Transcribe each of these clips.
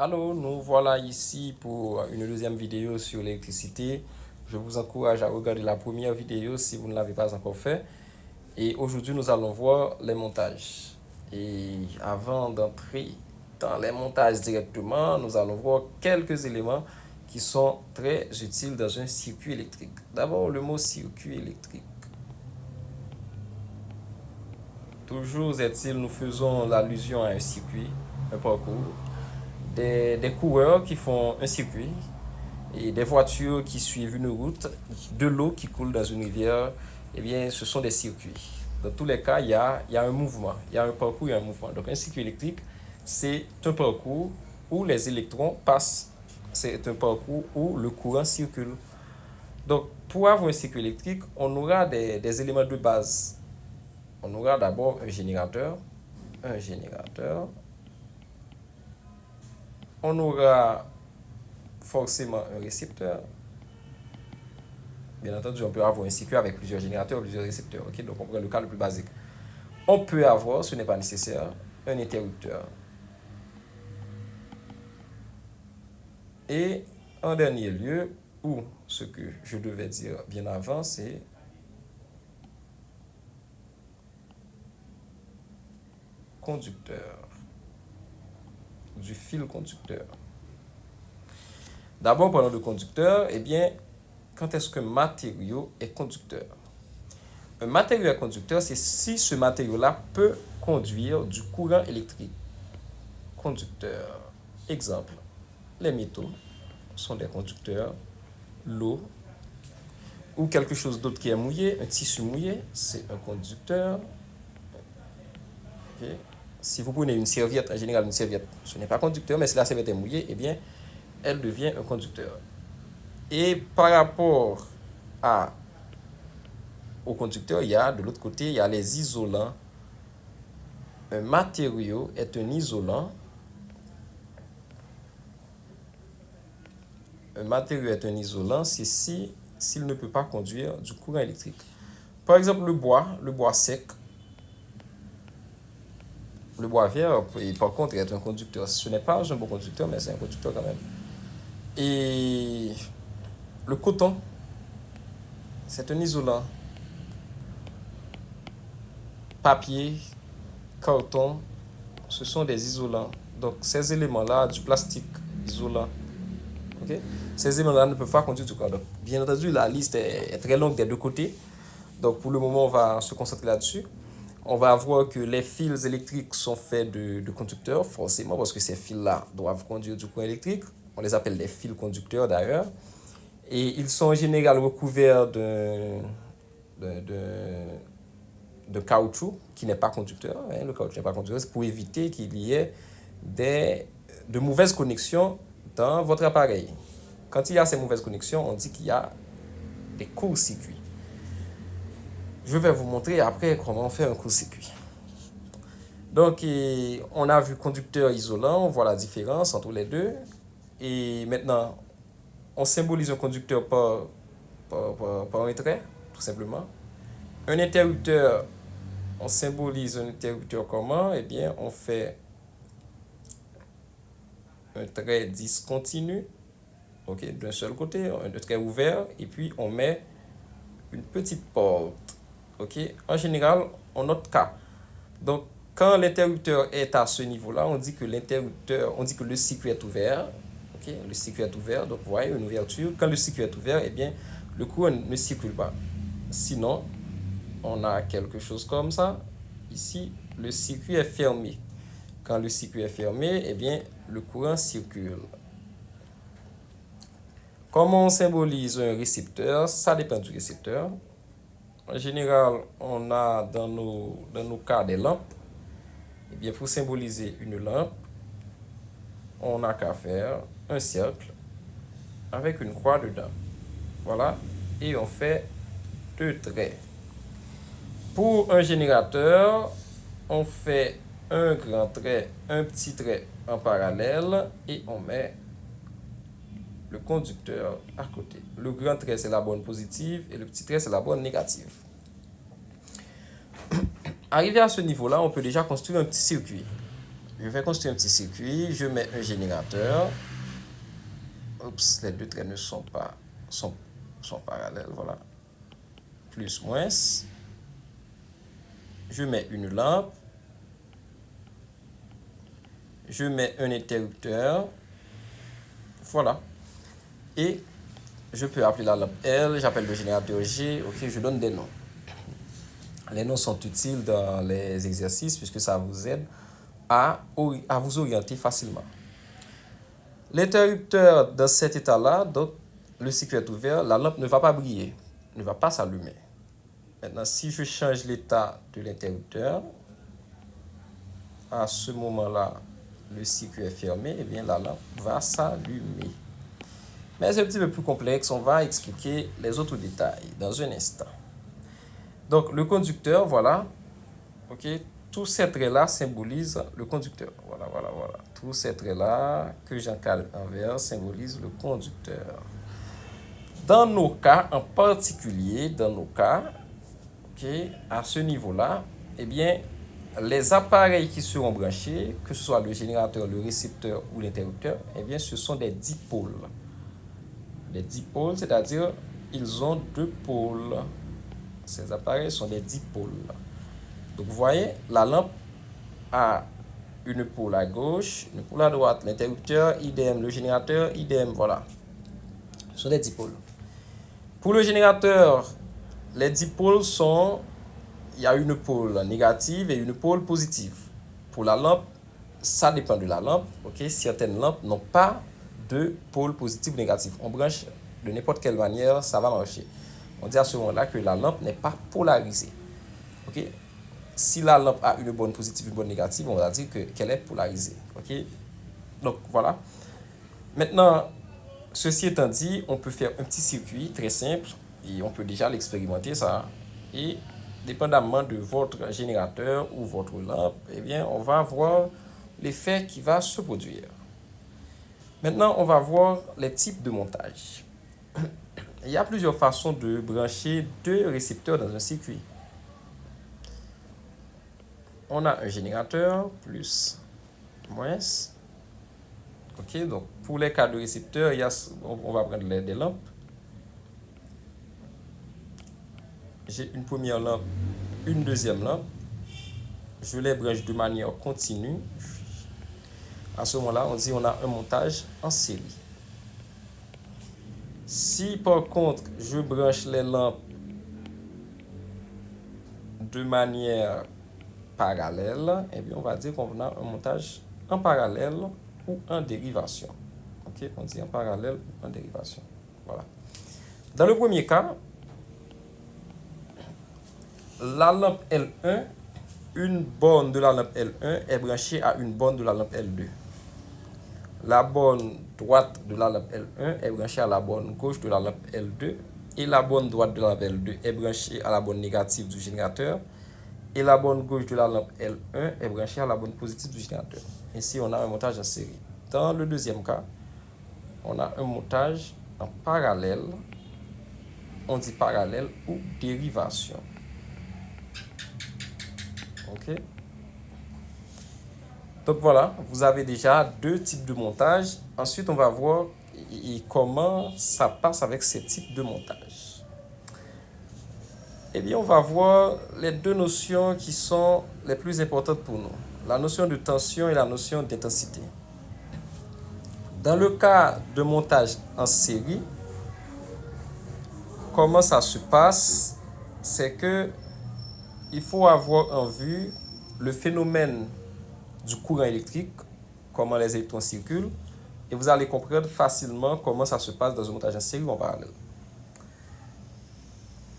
Allô, nous voilà ici pour une deuxième vidéo sur l'électricité. Je vous encourage à regarder la première vidéo si vous ne l'avez pas encore fait. Et aujourd'hui, nous allons voir les montages. Et avant d'entrer dans les montages directement, nous allons voir quelques éléments qui sont très utiles dans un circuit électrique. D'abord, le mot circuit électrique. Toujours est-il, nous faisons l'allusion à un circuit, un parcours, des coureurs qui font un circuit et des voitures qui suivent une route, de l'eau qui coule dans une rivière, eh bien, ce sont des circuits. Dans tous les cas, il y a un mouvement, il y a un parcours, il y a un mouvement. Donc, un circuit électrique, c'est un parcours où les électrons passent. C'est un parcours où le courant circule. Donc, pour avoir un circuit électrique, on aura des éléments de base. On aura d'abord un générateur. On aura forcément un récepteur. Bien entendu, on peut avoir un circuit avec plusieurs générateurs, plusieurs récepteurs. Ok, donc, on prend le cas le plus basique. On peut avoir, ce n'est pas nécessaire, un interrupteur. Et en dernier lieu, ou ce que je devais dire bien avant, c'est conducteur, du fil conducteur. D'abord, parlons de conducteur, eh bien, quand est-ce qu'un matériau est conducteur? Un matériau est conducteur, c'est si ce matériau-là peut conduire du courant électrique. Conducteur. Exemple, les métaux sont des conducteurs. L'eau ou quelque chose d'autre qui est mouillé, un tissu mouillé, c'est un conducteur. Ok. Si vous prenez une serviette, en général une serviette, ce n'est pas conducteur, mais si la serviette est mouillée, eh bien, elle devient un conducteur. Et par rapport à, au conducteur, il y a de l'autre côté, il y a les isolants. Un matériau est un isolant. Un matériau est un isolant, c'est s'il ne peut pas conduire du courant électrique. Par exemple, le bois sec, le bois vert, et par contre, est un conducteur. Ce n'est pas un bon conducteur, mais c'est un conducteur quand même. Et le coton, c'est un isolant. Papier, carton, ce sont des isolants. Donc, ces éléments-là, du plastique isolant, ok, ces éléments-là ne peuvent pas conduire du courant. Donc, bien entendu, la liste est très longue des deux côtés. Donc, pour le moment, on va se concentrer là-dessus. On va voir que les fils électriques sont faits de conducteurs, forcément, parce que ces fils-là doivent conduire du courant électrique. On les appelle des fils conducteurs d'ailleurs. Et ils sont en général recouverts de caoutchouc qui n'est pas conducteur. Hein, le caoutchouc n'est pas conducteur, c'est pour éviter qu'il y ait de mauvaises connexions dans votre appareil. Quand il y a ces mauvaises connexions, on dit qu'il y a des courts-circuits. Je vais vous montrer après comment on fait un court-circuit. Donc, on a vu conducteur isolant, on voit la différence entre les deux. Et maintenant, on symbolise un conducteur par un trait, tout simplement. Un interrupteur, on symbolise un interrupteur comment? Eh bien, on fait un trait discontinu, ok, d'un seul côté, un trait ouvert, et puis on met une petite porte, ok. En général, on note K. Donc, quand l'interrupteur est à ce niveau-là, on dit que le circuit est ouvert. Okay? Le circuit est ouvert, donc vous voyez une ouverture. Quand le circuit est ouvert, eh bien, le courant ne circule pas. Sinon, on a quelque chose comme ça. Ici, le circuit est fermé. Quand le circuit est fermé, eh bien, le courant circule. Comment on symbolise un récepteur? Ça dépend du récepteur. En général, on a dans nos cas des lampes. Eh bien, pour symboliser une lampe, on n'a qu'à faire un cercle avec une croix dedans. Voilà. Et on fait deux traits. Pour un générateur, on fait un grand trait, un petit trait en parallèle et on met le conducteur à côté. Le grand trait, c'est la borne positive et le petit trait, c'est la borne négative. Arrivé à ce niveau-là, on peut déjà construire un petit circuit. je vais construire un petit circuit, je mets un générateur. Oups, les deux traits ne sont pas sont parallèles, voilà. Plus, moins. Je mets une lampe. Je mets un interrupteur. Voilà. Et je peux appeler la lampe L, j'appelle le générateur G, ok, je donne des noms. Les noms sont utiles dans les exercices puisque ça vous aide à vous orienter facilement. L'interrupteur dans cet état-là, donc le circuit est ouvert, la lampe ne va pas briller, ne va pas s'allumer. Maintenant, si je change l'état de l'interrupteur, à ce moment-là, le circuit est fermé, et bien la lampe va s'allumer. Mais c'est un petit peu plus complexe, on va expliquer les autres détails dans un instant. Donc, le conducteur, voilà, ok, tous ces traits-là symbolisent le conducteur. Voilà. Tous ces traits-là que j'encadre en vert symbolisent le conducteur. Dans nos cas, en particulier, ok, à ce niveau-là, eh bien, les appareils qui seront branchés, que ce soit le générateur, le récepteur ou l'interrupteur, eh bien, ce sont des dipôles. Les dipôles, c'est-à-dire, ils ont deux pôles. Ces appareils sont des dipôles. Donc, vous voyez, la lampe a une pôle à gauche, une pôle à droite. L'interrupteur, idem. Le générateur, idem. Voilà. Ce sont des dipôles. Pour le générateur, les dipôles sont... Il y a une pôle négative et une pôle positive. Pour la lampe, ça dépend de la lampe. Okay? Certaines lampes n'ont pas de pôle positif ou négatif. On branche de n'importe quelle manière, ça va marcher. On dit à ce moment-là que la lampe n'est pas polarisée. Okay? Si la lampe a une bonne positive et une bonne négative, on va dire qu'elle est polarisée. Okay? Donc, voilà. Maintenant, ceci étant dit, on peut faire un petit circuit très simple et on peut déjà l'expérimenter, ça. Et dépendamment de votre générateur ou votre lampe, eh bien, on va voir l'effet qui va se produire. Maintenant, on va voir les types de montage. Il y a plusieurs façons de brancher deux récepteurs dans un circuit. On a un générateur, plus, moins. Ok, donc pour les cas de récepteurs, on va prendre des lampes. J'ai une première lampe, une deuxième lampe. Je les branche de manière continue. À ce moment-là, on dit on a un montage en série. Si par contre, je branche les lampes de manière parallèle, eh bien, on va dire qu'on a un montage en parallèle ou en dérivation. Ok, on dit en parallèle ou en dérivation. Voilà. Dans le premier cas, la lampe L1, une borne de la lampe L1 est branchée à une borne de la lampe L2. La borne droite de la lampe L1 est branchée à la borne gauche de la lampe L2 et la borne droite de la lampe L2 est branchée à la borne négative du générateur et la borne gauche de la lampe L1 est branchée à la borne positive du générateur. Ici, on a un montage en série. Dans le deuxième cas, on a un montage en parallèle. On dit parallèle ou dérivation. Ok? Donc voilà, vous avez déjà deux types de montage. Ensuite, on va voir comment ça passe avec ces types de montage. Eh bien, on va voir les deux notions qui sont les plus importantes pour nous. La notion de tension et la notion d'intensité. Dans le cas de montage en série, comment ça se passe? C'est que il faut avoir en vue le phénomène du courant électrique, comment les électrons circulent, et vous allez comprendre facilement comment ça se passe dans un montage en série ou en parallèle.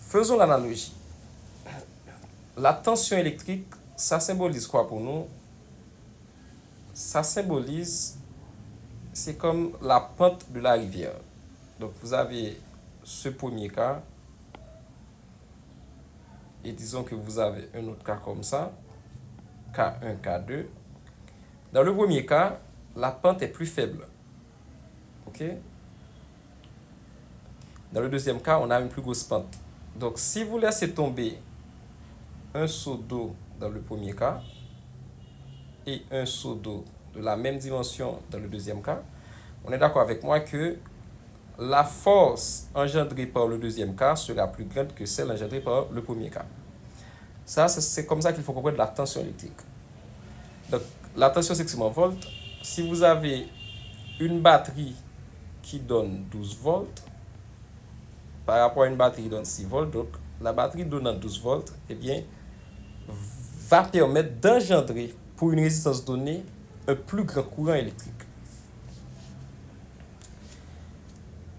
Faisons l'analogie. La tension électrique, ça symbolise quoi pour nous? Ça symbolise, c'est comme la pente de la rivière. Donc vous avez ce premier cas, et disons que vous avez un autre cas comme ça, K1, K2. Dans le premier cas, la pente est plus faible. Ok? Dans le deuxième cas, on a une plus grosse pente. Donc, si vous laissez tomber un seau d'eau dans le premier cas, et un seau d'eau de la même dimension dans le deuxième cas, on est d'accord avec moi que la force engendrée par le deuxième cas sera plus grande que celle engendrée par le premier cas. Ça, c'est comme ça qu'il faut comprendre la tension électrique. Donc, la tension, c'est 6 volts. Si vous avez une batterie qui donne 12 volts par rapport à une batterie qui donne 6 volts, donc la batterie donnant 12 volts, eh bien, va permettre d'engendrer pour une résistance donnée un plus grand courant électrique.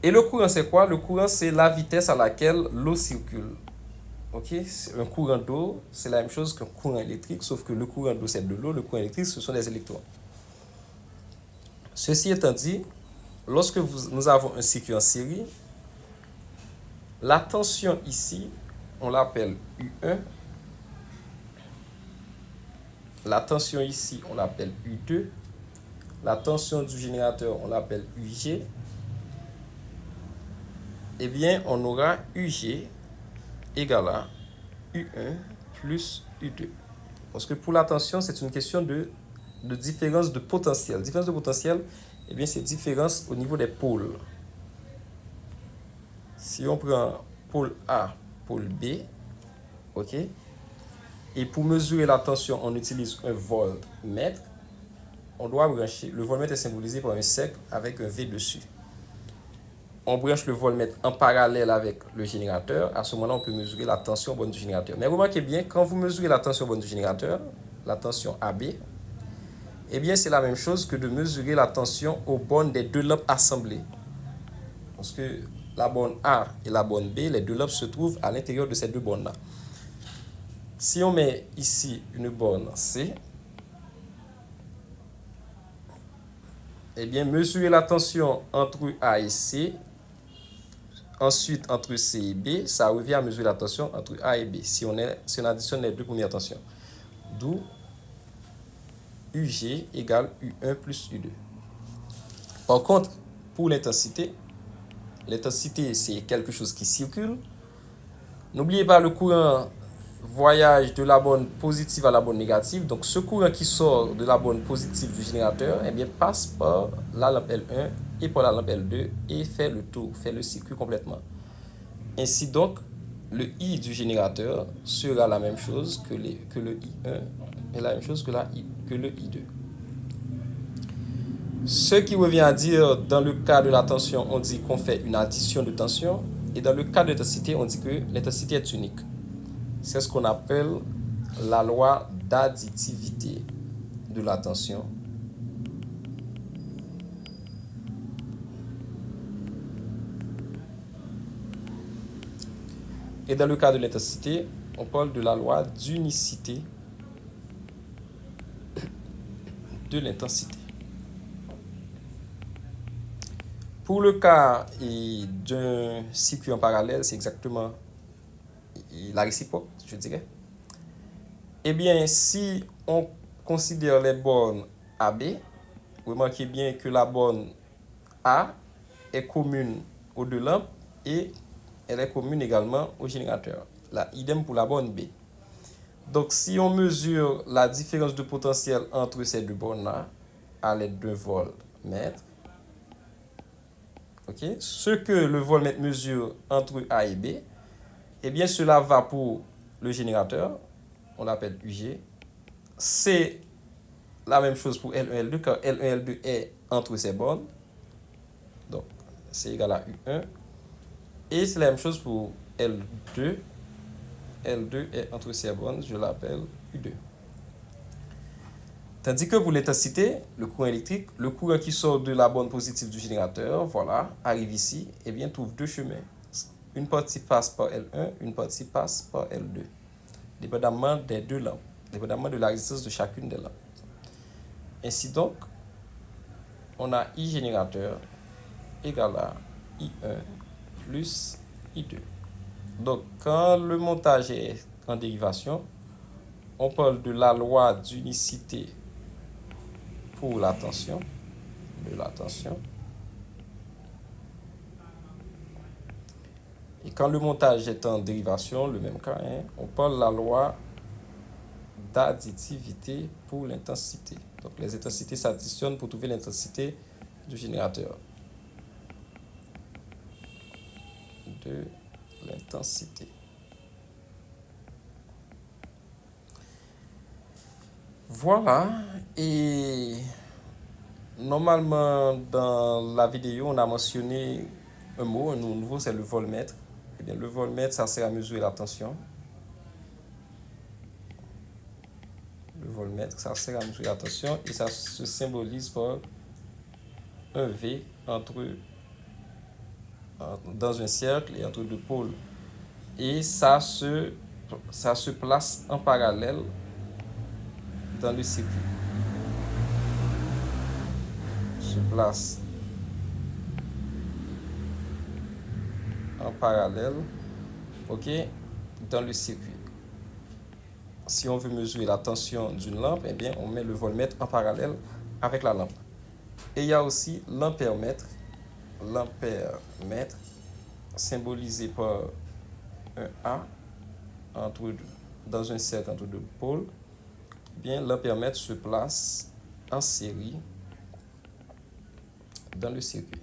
Et le courant, c'est quoi? Le courant, c'est la vitesse à laquelle l'eau circule. Ok? Un courant d'eau, c'est la même chose qu'un courant électrique, sauf que le courant d'eau, c'est de l'eau, le courant électrique, ce sont des électrons. Ceci étant dit, lorsque nous avons un circuit en série, la tension ici, on l'appelle U1. La tension ici, on l'appelle U2. La tension du générateur, on l'appelle UG. Eh bien, on aura UG égale à U1 plus U2. Parce que pour la tension, c'est une question de différence de potentiel. Différence de potentiel, eh bien, c'est différence au niveau des pôles. Si on prend pôle A, pôle B, ok, et pour mesurer la tension, on utilise un voltmètre, on doit brancher, le voltmètre est symbolisé par un cercle avec un V dessus. On branche le voltmètre en parallèle avec le générateur. À ce moment-là, on peut mesurer la tension bonne du générateur. Mais remarquez bien, quand vous mesurez la tension bonne du générateur, la tension AB, eh bien, c'est la même chose que de mesurer la tension aux bornes des deux lampes assemblées. Parce que la borne A et la borne B, les deux lampes se trouvent à l'intérieur de ces deux bornes-là. Si on met ici une borne C, eh bien, mesurer la tension entre A et C, ensuite entre C et B, ça revient à mesurer la tension entre A et B, si on additionne les deux premières tensions. D'où UG égale U1 plus U2. Par contre, pour l'intensité, c'est quelque chose qui circule. N'oubliez pas, le courant voyage de la borne positive à la borne négative. Donc, ce courant qui sort de la borne positive du générateur, eh bien, passe par la lampe L1 et par la lampe L2 et fait le tour, fait le circuit complètement. Ainsi donc, le I du générateur sera la même chose que le I1 et la même chose que le I2. Ce qui revient à dire, dans le cas de la tension, on dit qu'on fait une addition de tension, et dans le cas de l'intensité, on dit que l'intensité est unique. C'est ce qu'on appelle la loi d'additivité de la tension. Et dans le cas de l'intensité, on parle de la loi d'unicité de l'intensité. Pour le cas d'un circuit en parallèle, c'est exactement la réciproque, je dirais. Eh bien, si on considère les bornes AB, remarquez bien que la borne A est commune aux deux lampes et elle est commune également au générateur. Idem pour la borne B. Donc, si on mesure la différence de potentiel entre ces deux bornes-là à l'aide d'un voltmètre, okay, ce que le voltmètre mesure entre A et B, eh bien, cela va pour le générateur, on l'appelle UG. C'est la même chose pour L1, L2, car L1, L2 est entre ces bornes. Donc, c'est égal à U1. Et c'est la même chose pour L2. L2 est entre ces bornes, je l'appelle U2. Tandis que pour l'intensité, le courant électrique, le courant qui sort de la borne positive du générateur, voilà, arrive ici, et bien trouve deux chemins. Une partie passe par L1, une partie passe par L2, dépendamment des deux lampes, dépendamment de la résistance de chacune des lampes. Ainsi donc, on a I générateur égale à I1 plus I2. Donc, quand le montage est en dérivation, on parle de la loi d'unicité pour la tension, de la tension. Et quand le montage est en dérivation, le même cas, on parle de la loi d'additivité pour l'intensité. Donc les intensités s'additionnent pour trouver l'intensité du générateur. De l'intensité. Voilà. Et normalement, dans la vidéo, on a mentionné un mot, un mot nouveau, c'est le voltmètre. Eh bien, le voltmètre, ça sert à mesurer la tension. Le voltmètre, ça sert à mesurer la tension et ça se symbolise par un V dans un cercle et entre deux pôles. Et ça se place en parallèle dans le circuit. Se place en parallèle, ok, dans le circuit. Si on veut mesurer la tension d'une lampe, eh bien, on met le voltmètre en parallèle avec la lampe. Et il y a aussi l'ampèremètre. L'ampèremètre, symbolisé par un A dans un cercle entre deux pôles. Eh bien, l'ampèremètre se place en série dans le circuit.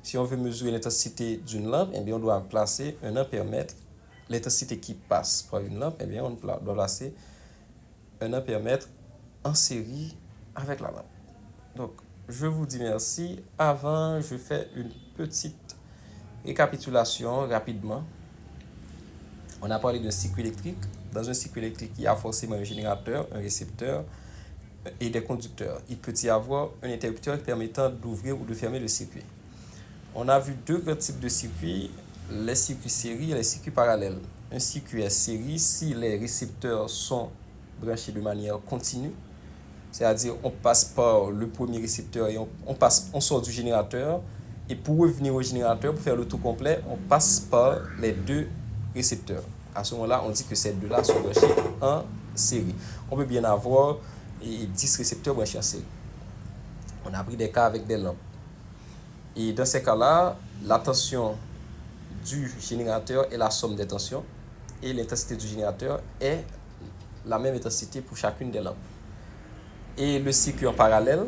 Si on veut mesurer l'intensité d'une lampe, eh bien, on doit placer un ampèremètre. L'intensité qui passe par une lampe, eh bien, on doit placer un ampèremètre en série avec la lampe. Donc, je vous dis merci. Avant, je fais une petite récapitulation rapidement. On a parlé d'un circuit électrique. Dans un circuit électrique, il y a forcément un générateur, un récepteur et des conducteurs. Il peut y avoir un interrupteur permettant d'ouvrir ou de fermer le circuit. On a vu deux grands types de circuits, les circuits série et les circuits parallèles. Un circuit est série si les récepteurs sont branchés de manière continue, c'est-à-dire on passe par le premier récepteur et on sort du générateur, et pour revenir au générateur, pour faire le tour complet, on passe par les deux récepteurs. À ce moment-là, on dit que ces deux-là sont branchés en série. On peut bien avoir 10 récepteurs branchés en série. On a pris des cas avec des lampes. Et dans ces cas-là, la tension du générateur est la somme des tensions et l'intensité du générateur est la même intensité pour chacune des lampes. Et le circuit en parallèle,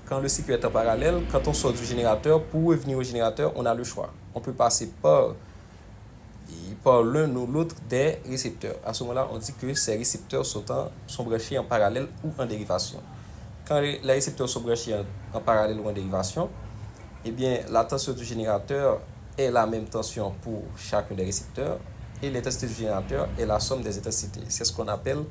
quand le circuit est en parallèle, quand on sort du générateur, pour revenir au générateur, on a le choix. On peut passer par l'un ou l'autre des récepteurs. À ce moment-là, on dit que ces récepteurs sont branchés en parallèle ou en dérivation. Quand les récepteurs sont branchés en parallèle ou en dérivation, eh bien, la tension du générateur est la même tension pour chacun des récepteurs et l'intensité du générateur est la somme des intensités. C'est ce qu'on appelle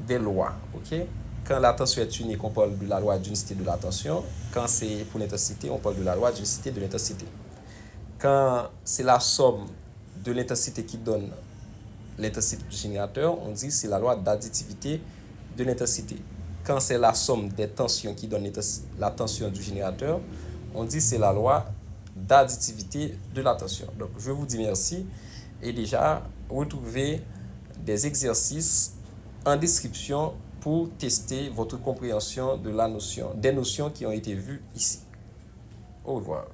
des lois. Okay? Quand la tension est unique, on parle de la loi d'unicité de la tension. Quand c'est pour l'intensité, on parle de la loi d'unicité de l'intensité. Quand c'est la somme de l'intensité qui donne l'intensité du générateur, on dit que c'est la loi d'additivité de l'intensité. Quand c'est la somme des tensions qui donne la tension du générateur, on dit que c'est la loi d'additivité de la tension. Donc, je vous dis merci et déjà, retrouvez des exercices en description pour tester votre compréhension de la notion, des notions qui ont été vues ici. Au revoir.